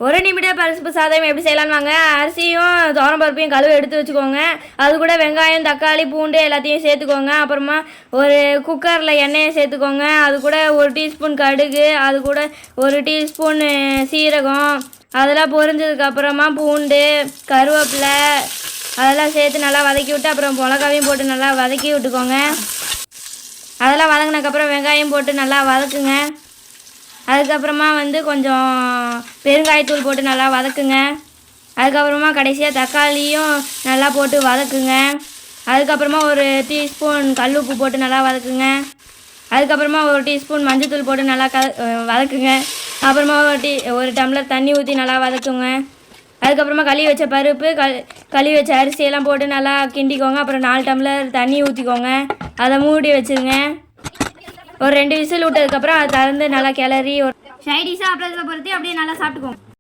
ஒரு நிமிட பருப்பு சாதம் எப்படி செய்யலான்னு வாங்க. அரிசியும் துவரம்பருப்பையும் கழுவி எடுத்து வச்சுக்கோங்க. அது கூட வெங்காயம், தக்காளி, பூண்டு எல்லாத்தையும் சேர்த்துக்கோங்க. அப்புறமா ஒரு குக்கரில் எண்ணெயை சேர்த்துக்கோங்க. அது கூட 1 டீஸ்பூன் கடுகு, அது கூட 1 டீஸ்பூன் சீரகம், அதெல்லாம் பொரிஞ்சதுக்கப்புறமா பூண்டு, கருவேப்பிலை அதெல்லாம் சேர்த்து நல்லா வதக்கி விட்டு அப்புறம் மிளகாவையும் போட்டு நல்லா வதக்கி விட்டுக்கோங்க. அதெல்லாம் வதங்கினதுக்கப்புறம் வெங்காயம் போட்டு நல்லா வதக்குங்க. அதுக்கப்புறமா கொஞ்சம் பெருங்காயத்தூள் போட்டு நல்லா வதக்குங்க. அதுக்கப்புறமா கடைசியாக தக்காளியும் நல்லா போட்டு வதக்குங்க. அதுக்கப்புறமா 1 டீஸ்பூன் கல் உப்பு போட்டு நல்லா வதக்குங்க. அதுக்கப்புறமா 1 டீஸ்பூன் மஞ்சள்தூள் போட்டு நல்லா வதக்குங்க. அப்புறமா 1 டம்ளர் தண்ணி ஊற்றி நல்லா வதக்குங்க. அதுக்கப்புறமா கழுவி வச்ச பருப்பு, கழுவி வச்ச அரிசியெல்லாம் போட்டு நல்லா கிண்டிக்கோங்க. அப்புறம் 4 டம்ளர் தண்ணி ஊற்றிக்கோங்க. அதை மூடி வச்சுருங்க. ஒரு 2 விசில் விட்டதுக்கப்புறம் அதை திறந்து நல்லா கிளறி சைடிஷாக அப்புறம் இதில் பொறுத்து அப்படியே நல்லா சாப்பிட்டுக்கோங்க.